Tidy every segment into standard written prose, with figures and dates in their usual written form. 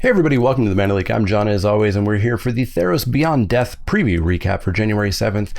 Hey everybody, welcome to the Leek. I'm John as always, and we're here for the Theros Beyond Death preview recap for January 7th.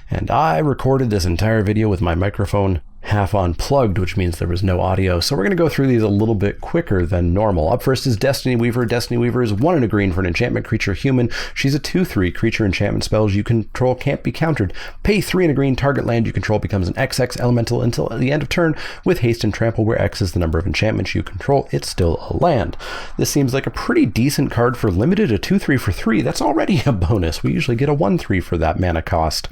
And I recorded this entire video with my microphone half unplugged, which means there was no audio. So we're going to go through these a little bit quicker than normal. Up first is Destiny Weaver. Destiny Weaver is 1 and a green for an enchantment creature human. She's a 2/3 creature. Enchantment spells you control can't be countered. Pay 3 and a green. Target land you control becomes an XX elemental until the end of turn with haste and trample, where X is the number of enchantments you control. It's still a land. This seems like a pretty decent card for limited. A 2/3 for 3. That's already a bonus. We usually get a 1/3 for that mana cost.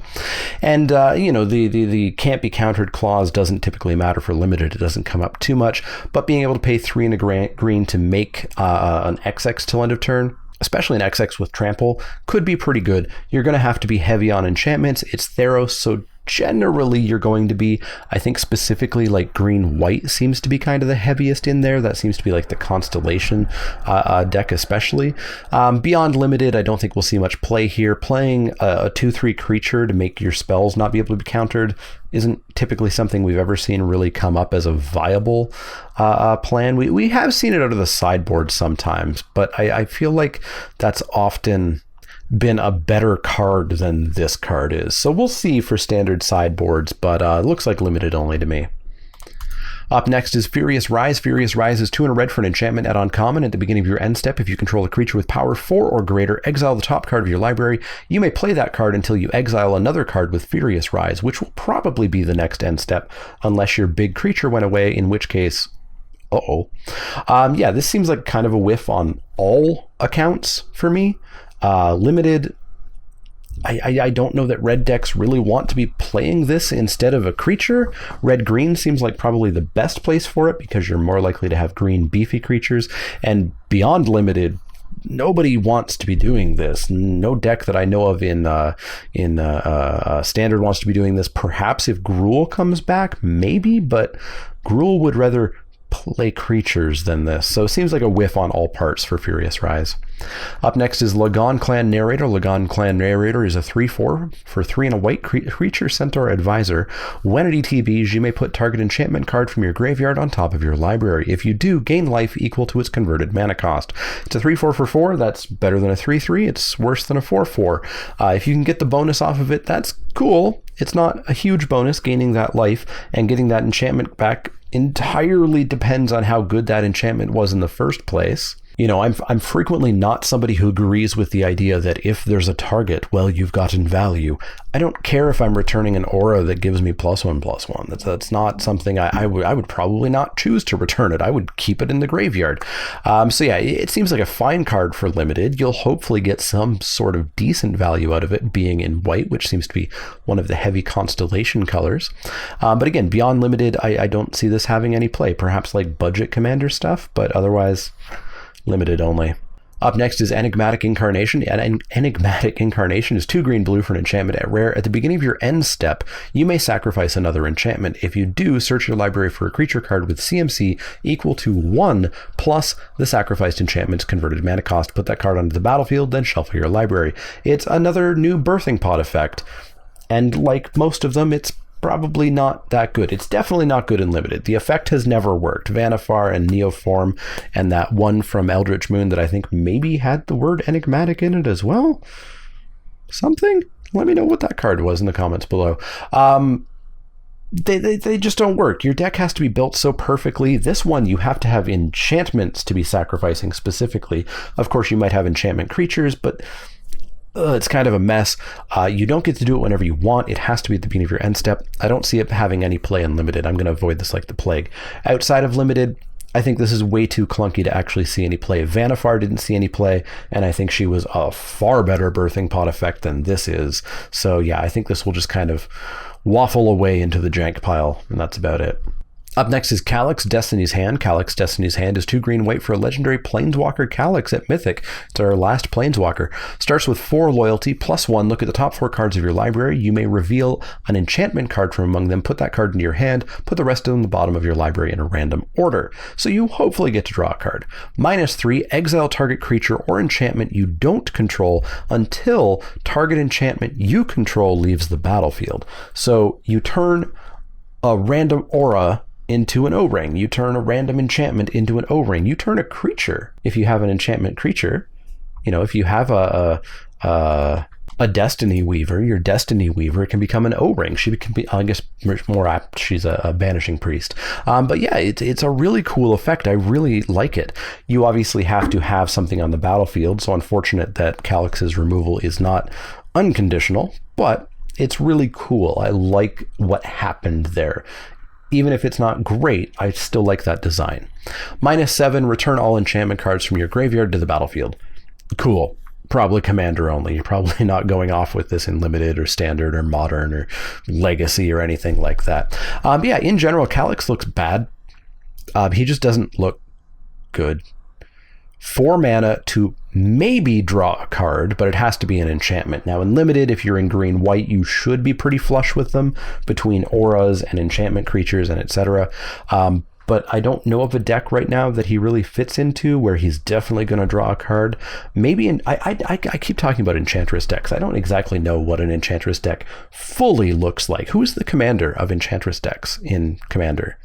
And the can't be countered clause doesn't typically matter for limited. It doesn't come up too much, but being able to pay 3 and a green to make an XX till end of turn, especially an XX with trample, could be pretty good. You're going to have to be heavy on enchantments. It's Theros, so generally you're going to be, I think specifically like green-white seems to be kind of the heaviest in there. That seems to be like the Constellation deck especially. Beyond limited, I don't think we'll see much play here. Playing a 2/3 creature to make your spells not be able to be countered isn't typically something we've ever seen really come up as a viable plan. We have seen it out of the sideboard sometimes, but I feel like that's often been a better card than this card is. So we'll see for standard sideboards, but it looks like limited only to me. Up next is Furious Rise. Furious Rise is 2 and a red for an enchantment at uncommon. At the beginning of your end step, if you control a creature with power 4 or greater, exile the top card of your library. You may play that card until you exile another card with Furious Rise, which will probably be the next end step, unless your big creature went away, in which case, yeah, this seems like kind of a whiff on all accounts for me. Limited, I don't know that red decks really want to be playing this instead of a creature. Red-green seems like probably the best place for it because you're more likely to have green beefy creatures. And beyond limited, nobody wants to be doing this. No deck that I know of in standard wants to be doing this. Perhaps if Gruul comes back, maybe, but Gruul would rather play creatures than this, so it seems like a whiff on all parts for Furious Rise. Up next is Lagaan Clan Narrator. Lagaan Clan Narrator is a 3/4 for 3 and a white creature centaur advisor. When it ETBs, you may put target enchantment card from your graveyard on top of your library. If you do, gain life equal to its converted mana cost. It's a 3/4 for 4. That's better than a 3/3. It's worse than a 4/4. If you can get the bonus off of it, that's cool. It's not a huge bonus gaining that life, and getting that enchantment back entirely depends on how good that enchantment was in the first place. You know, I'm frequently not somebody who agrees with the idea that if there's a target, well, you've gotten value. I don't care if I'm returning an aura that gives me +1/+1. That's not something I would probably not choose to return it. I would keep it in the graveyard. So yeah, it seems like a fine card for limited. You'll hopefully get some sort of decent value out of it being in white, which seems to be one of the heavy Constellation colors. But again, beyond limited, I don't see this having any play. Perhaps like budget commander stuff, but otherwise limited only. Up next is Enigmatic Incarnation. And Enigmatic Incarnation is 2 green-blue for an enchantment at rare. At the beginning of your end step, you may sacrifice another enchantment. If you do, search your library for a creature card with CMC equal to 1 plus the sacrificed enchantment's converted mana cost. Put that card onto the battlefield, then shuffle your library. It's another new birthing pod effect, and like most of them, it's probably not that good. It's definitely not good in limited. The effect has never worked. Vannifar and Neoform, and that one from Eldritch Moon that I think maybe had the word enigmatic in it as well. Something? Let me know what that card was in the comments below. They just don't work. Your deck has to be built so perfectly. This one, you have to have enchantments to be sacrificing specifically. Of course, you might have enchantment creatures, but it's kind of a mess. You don't get to do it whenever you want. It has to be at the beginning of your end step. I don't see it having any play in limited. I'm going to avoid this like the plague. Outside of limited, I think this is way too clunky to actually see any play. Vannifar didn't see any play, and I think she was a far better birthing pod effect than this is. So yeah, I think this will just kind of waffle away into the jank pile, and that's about it. Up next is Calyx, Destiny's Hand. Calyx, Destiny's Hand is 2 green-white for a legendary Planeswalker Calyx at Mythic. It's our last Planeswalker. Starts with 4 loyalty, +1. Look at the top 4 cards of your library. You may reveal an enchantment card from among them. Put that card into your hand. Put the rest of them in the bottom of your library in a random order. So you hopefully get to draw a card. -3, exile target creature or enchantment you don't control until target enchantment you control leaves the battlefield. So you turn a random aura into an O-ring. You turn a random enchantment into an O-ring. You turn a creature, if you have an enchantment creature. You know, if you have a Destiny Weaver, your Destiny Weaver can become an O-ring. She can be, I guess, more apt. She's a banishing priest. But yeah, it's a really cool effect. I really like it. You obviously have to have something on the battlefield, so unfortunate that Calyx's removal is not unconditional, but it's really cool. I like what happened there. Even if it's not great, I still like that design. -7, return all enchantment cards from your graveyard to the battlefield. Cool. Probably commander only. You're probably not going off with this in limited or standard or modern or legacy or anything like that. But yeah, in general, Calyx looks bad. He just doesn't look good. 4 mana to maybe draw a card, but it has to be an enchantment. Now in limited, if you're in green-white, you should be pretty flush with them between auras and enchantment creatures and etc. But I don't know of a deck right now that he really fits into where he's definitely going to draw a card. Maybe I keep talking about Enchantress decks. I don't exactly know what an Enchantress deck fully looks like. Who's the commander of Enchantress decks in Commander?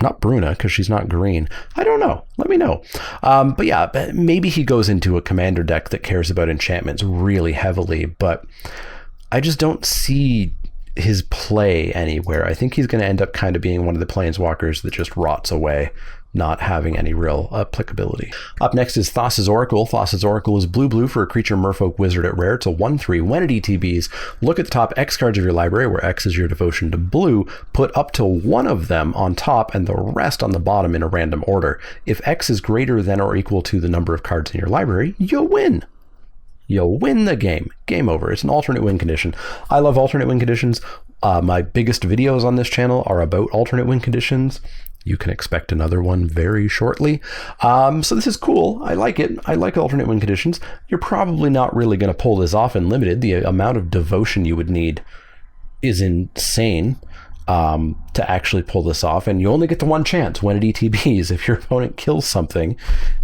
Not Bruna, because she's not green. I don't know. Let me know. But yeah, maybe he goes into a commander deck that cares about enchantments really heavily, but I just don't see his play anywhere. I think he's going to end up kind of being one of the planeswalkers that just rots away, not having any real applicability. Up next is Thassa's Oracle. Thassa's Oracle is blue for a creature merfolk wizard at rare. It's a 1/3. When it ETBs, look at the top X cards of your library, where X is your devotion to blue. Put up to 1 of them on top and the rest on the bottom in a random order. If X is greater than or equal to the number of cards in your library, you'll win. You'll win the game. Game over. It's an alternate win condition. I love alternate win conditions. My biggest videos on this channel are about alternate win conditions. You can expect another one very shortly. So this is cool. I like it. I like alternate win conditions. You're probably not really going to pull this off in limited. The amount of devotion you would need is insane to actually pull this off, and you only get the 1 chance when it ETBs. If your opponent kills something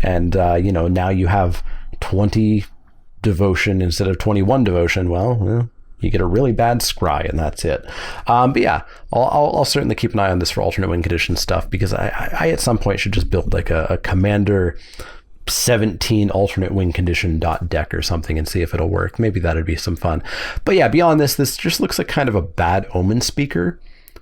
and you know, now you have 20 devotion instead of 21 devotion, well, you get a really bad scry and that's it. But yeah, I'll certainly keep an eye on this for alternate win condition stuff, because I at some point should just build like a Commander 17 alternate win condition deck or something and see if it'll work. Maybe that'd be some fun. But yeah, beyond this just looks like kind of a bad omen speaker.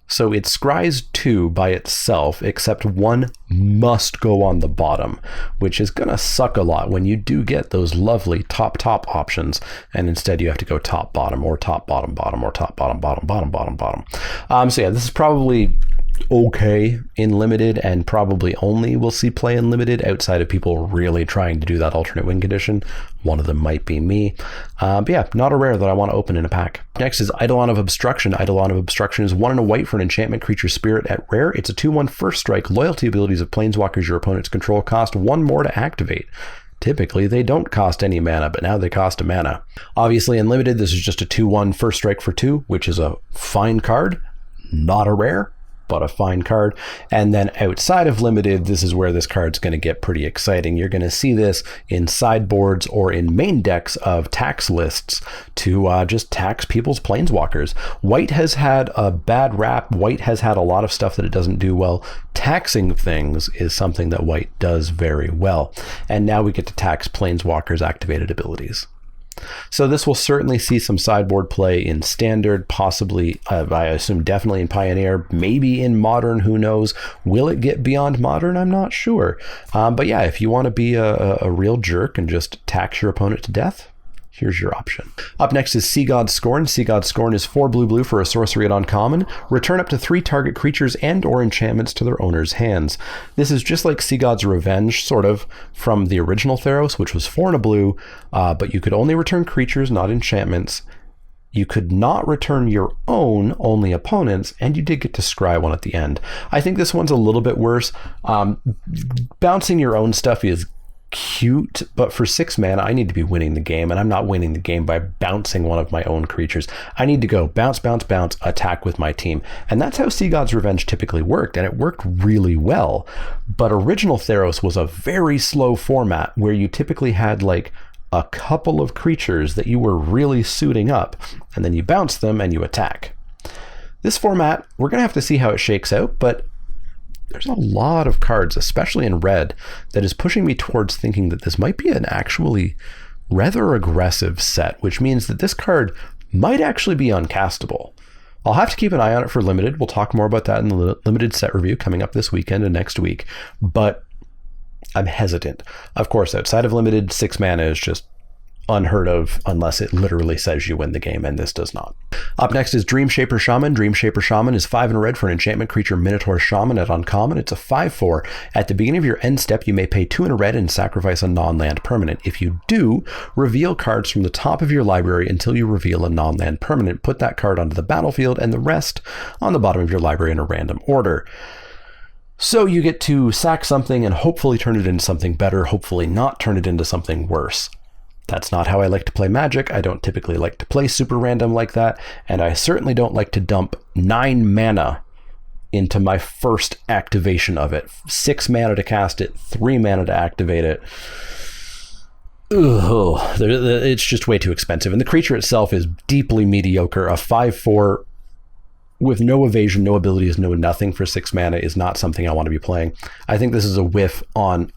So it scries 2 by itself, except 1 must go on the bottom, which is going to suck a lot when you do get those lovely top options, and instead you have to go top bottom or top bottom or top bottom bottom. So yeah, this is probably okay in limited, and probably only we'll see play in limited outside of people really trying to do that alternate win condition. One of them might be me. But yeah, not a rare that I want to open in a pack. Next is Eidolon of Obstruction. Eidolon of Obstruction is 1 and a white for an enchantment creature spirit at rare. It's a 2/1 first strike. Loyalty abilities of planeswalkers your opponents control cost 1 more to activate. Typically, they don't cost any mana, but now they cost a mana. Obviously, in limited, this is just a 2/1 first strike for 2, which is a fine card. Not a rare, but a fine card. And then outside of limited, this is where this card's going to get pretty exciting. You're going to see this in sideboards or in main decks of tax lists to just tax people's planeswalkers. White has had a bad rap. White has had a lot of stuff that it doesn't do well. Taxing things is something that White does very well. And now we get to tax planeswalkers' activated abilities. So this will certainly see some sideboard play in standard, possibly, I assume definitely in Pioneer, maybe in Modern, who knows. Will it get beyond Modern? I'm not sure. But yeah, if you want to be a real jerk and just tax your opponent to death, here's your option. Up next is Sea God Scorn. Sea God Scorn is 4 blue for a sorcery at uncommon. Return up to 3 target creatures and or enchantments to their owner's hands. This is just like Sea God's Revenge, sort of, from the original Theros, which was 4 and a blue, but you could only return creatures, not enchantments. You could not return your own, only opponents, and you did get to scry 1 at the end. I think this one's a little bit worse. Bouncing your own stuff is cute, but for 6 mana I need to be winning the game, and I'm not winning the game by bouncing one of my own creatures. I need to go bounce, attack with my team, and that's how Sea God's Revenge typically worked, and it worked really well. But original Theros was a very slow format where you typically had like a couple of creatures that you were really suiting up, and then you bounce them and you attack. This format, we're going to have to see how it shakes out, but there's a lot of cards, especially in red, that is pushing me towards thinking that this might be an actually rather aggressive set, which means that this card might actually be uncastable. I'll have to keep an eye on it for limited. We'll talk more about that in the limited set review coming up this weekend and next week, but I'm hesitant. Of course, outside of limited, 6 mana is just unheard of unless it literally says you win the game, and this does not. Up next is Dreamshaper Shaman. Dreamshaper Shaman is 5 in red for an enchantment creature Minotaur Shaman at uncommon. It's a 5/4. At the beginning of your end step, you may pay 2 in a red and sacrifice a non-land permanent. If you do, reveal cards from the top of your library until you reveal a non-land permanent. Put that card onto the battlefield and the rest on the bottom of your library in a random order. So you get to sack something and hopefully turn it into something better, hopefully not turn it into something worse. That's not how I like to play Magic. I don't typically like to play super random like that, and I certainly don't like to dump 9 mana into my first activation of it. 6 mana to cast it, 3 mana to activate it. Ugh, it's just way too expensive. And the creature itself is deeply mediocre. A 5/4 with no evasion, no abilities, no nothing for 6 mana is not something I want to be playing. I think this is a whiff on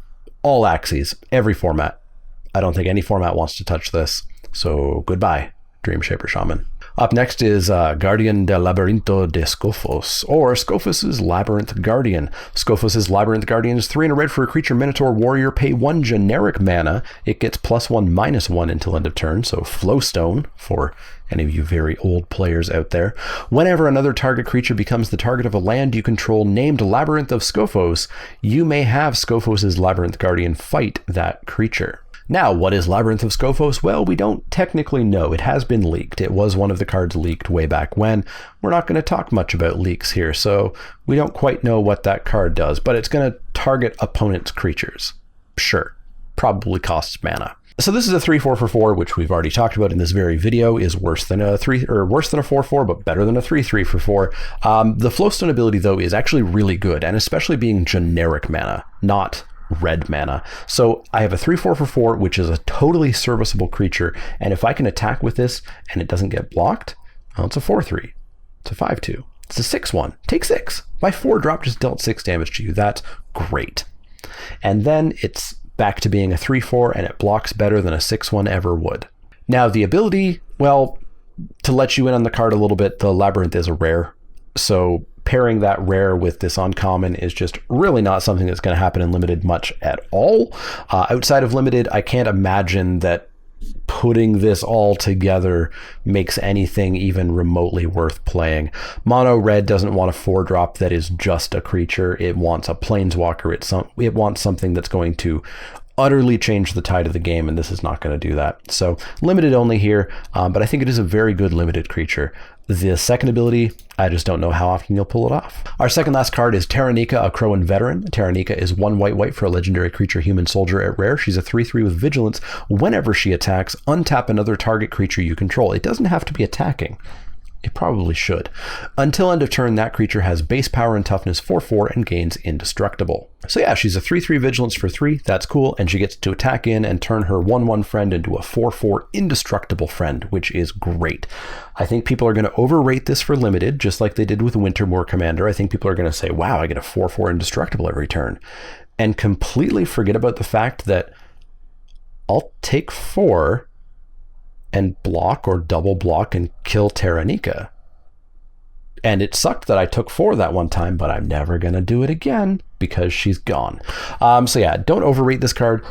all axes, every format. I don't think any format wants to touch this. So goodbye, Dreamshaper Shaman. Up next is Guardian del Labyrinto de Scorn, or Scorn's Labyrinth Guardian. Scorn's Labyrinth Guardian is 3 in a red for a creature Minotaur Warrior. Pay 1 generic mana. It gets +1/-1 until end of turn, so Flowstone for any of you very old players out there. Whenever another target creature becomes the target of a land you control named Labyrinth of Scorn, you may have Scorn's Labyrinth Guardian fight that creature. Now, what is Labyrinth of Scorn? Well, we don't technically know. It has been leaked. It was one of the cards leaked way back when. We're not going to talk much about leaks here, so we don't quite know what that card does, but it's going to target opponent's creatures. Sure. Probably costs mana. So this is a 3/4 for 4, which we've already talked about in this very video, is worse than a 4/4, but better than a 3/3 for 4. The Flowstone ability, though, is actually really good, and especially being generic mana, not red mana. So I have a 3/4 for 4, which is a totally serviceable creature, and if I can attack with this and it doesn't get blocked, well, it's a 4/3. It's a 5/2. It's a 6/1. Take 6. My 4-drop just dealt 6 damage to you. That's great. And then it's back to being a 3/4, and it blocks better than a 6/1 ever would. Now the ability, well, to let you in on the card a little bit, the Labyrinth is a rare, so pairing that rare with this uncommon is just really not something that's going to happen in limited much at all. Outside of limited, I can't imagine that putting this all together makes anything even remotely worth playing. Mono red doesn't want a 4-drop that is just a creature. It wants a planeswalker. It wants something that's going to utterly change the tide of the game, and this is not going to do that. So limited only here, but I think it is a very good limited creature. The second ability, I just don't know how often you'll pull it off. Our second last card is Nika, a Crowan veteran. Nika is 1 white for a legendary creature human soldier at rare. She's a 3/3 with vigilance. Whenever she attacks, untap another target creature you control. It doesn't have to be attacking. It probably should. Until end of turn, that creature has base power and toughness 4/4 and gains indestructible. So yeah, she's a 3/3 vigilance for 3. That's cool. And she gets to attack in and turn her 1/1 friend into a 4/4 indestructible friend, which is great. I think people are going to overrate this for limited, just like they did with Wintermoor Commander. I think people are going to say, wow, I get a 4/4 indestructible every turn, and completely forget about the fact that I'll take 4 and block or double block and kill Nika. And it sucked that I took 4 that one time, but I'm never going to do it again because she's gone. So yeah, don't overrate this card.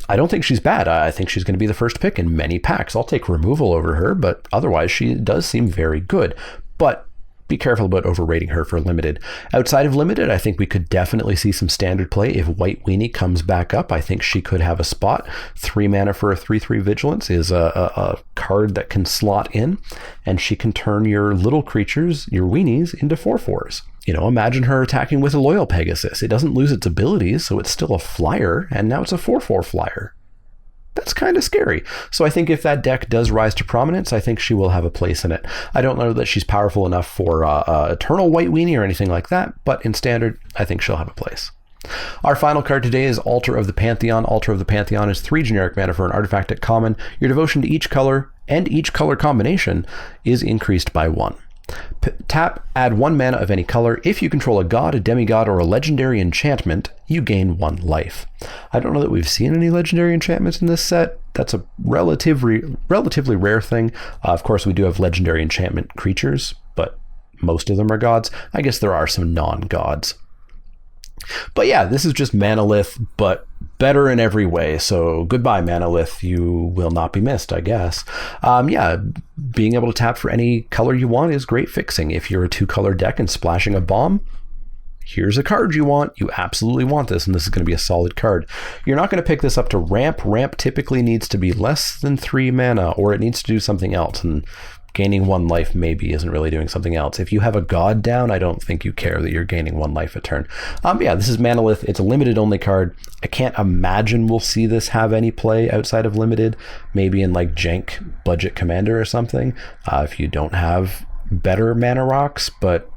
I don't think she's bad. I think she's going to be the first pick in many packs. I'll take removal over her, but otherwise she does seem very good. But be careful about overrating her for limited. Outside of limited, I think we could definitely see some standard play if White Weenie comes back up. I think she could have a spot. 3 mana for a 3/3 vigilance is a card that can slot in, and she can turn your little creatures, your weenies, into 4/4s. You know, imagine her attacking with a Loyal Pegasus. It doesn't lose its abilities, so it's still a flyer, and now it's a 4/4 flyer. That's kind of scary. So I think if that deck does rise to prominence, I think she will have a place in it. I don't know that she's powerful enough for Eternal White Weenie or anything like that, but in Standard, I think she'll have a place. Our final card today is Altar of the Pantheon. Altar of the Pantheon is 3 generic mana for an artifact at common. Your devotion to each color and each color combination is increased by 1. Tap, add 1 mana of any color. If you control a god, a demigod, or a legendary enchantment, you gain 1 life. I don't know that we've seen any legendary enchantments in this set. That's a relatively rare thing. Of course, we do have legendary enchantment creatures, but most of them are gods. I guess there are some non-gods. But yeah, this is just Manalith, but better in every way. So goodbye, Manalith. You will not be missed, I guess. Yeah, being able to tap for any color you want is great fixing. If you're a 2-color deck and splashing a bomb, here's a card you want. You absolutely want this, and this is going to be a solid card. You're not going to pick this up to ramp. Ramp typically needs to be less than 3 mana, or it needs to do something else, and gaining 1 life maybe isn't really doing something else. If you have a god down, I don't think you care that you're gaining 1 life a turn. Yeah, this is Manalith. It's a limited only card. I can't imagine we'll see this have any play outside of limited, maybe in like Jank Budget Commander or something, if you don't have better mana rocks, but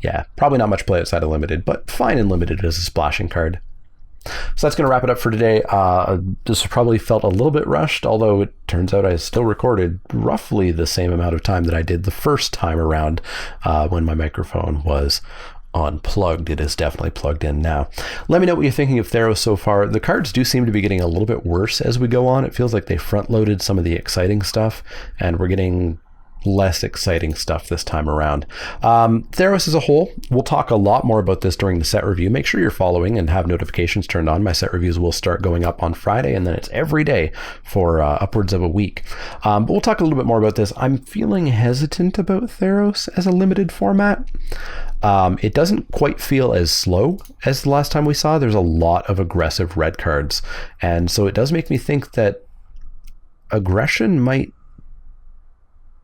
yeah, probably not much play outside of limited, but fine in limited as a splashing card. So that's going to wrap it up for today. This probably felt a little bit rushed, although it turns out I still recorded roughly the same amount of time that I did the first time around when my microphone was unplugged. It is definitely plugged in now. Let me know what you're thinking of Theros so far. The cards do seem to be getting a little bit worse as we go on. It feels like they front-loaded some of the exciting stuff, and we're getting less exciting stuff this time around. Theros as a whole, we'll talk a lot more about this during the set review. Make sure you're following and have notifications turned on. My set reviews will start going up on Friday, and then it's every day for upwards of a week. But we'll talk a little bit more about this. I'm feeling hesitant about Theros as a limited format. It doesn't quite feel as slow as the last time we saw. There's a lot of aggressive red cards, and so it does make me think that aggression might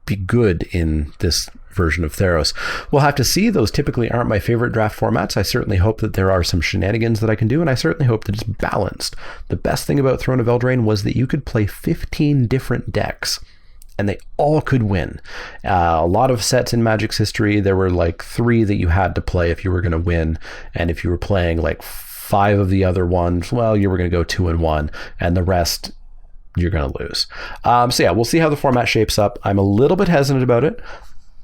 be good in this version of Theros. We'll have to see. Those typically aren't my favorite draft formats. I certainly hope that there are some shenanigans that I can do, and I certainly hope that it's balanced. The best thing about Throne of Eldraine was that you could play 15 different decks, and they all could win. A lot of sets in Magic's history, there were like 3 that you had to play if you were going to win, and if you were playing like 5 of the other ones, well, you were going to go 2-1, and the rest you're going to lose. So yeah, we'll see how the format shapes up. I'm a little bit hesitant about it.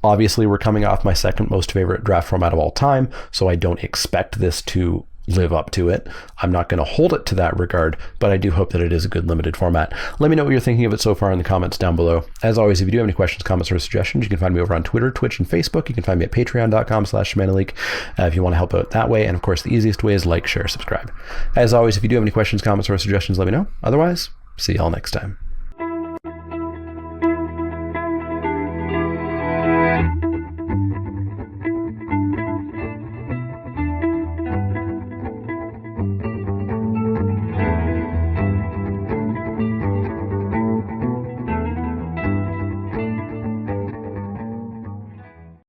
Obviously, we're coming off my second most favorite draft format of all time, so I don't expect this to live up to it. I'm not going to hold it to that regard, but I do hope that it is a good limited format. Let me know what you're thinking of it so far in the comments down below. As always, if you do have any questions, comments, or suggestions, you can find me over on Twitter, Twitch, and Facebook. You can find me at patreon.com/ShamanAleek if you want to help out that way. And of course, the easiest way is like, share, subscribe. As always, if you do have any questions, comments, or suggestions, let me know. Otherwise, see y'all next time.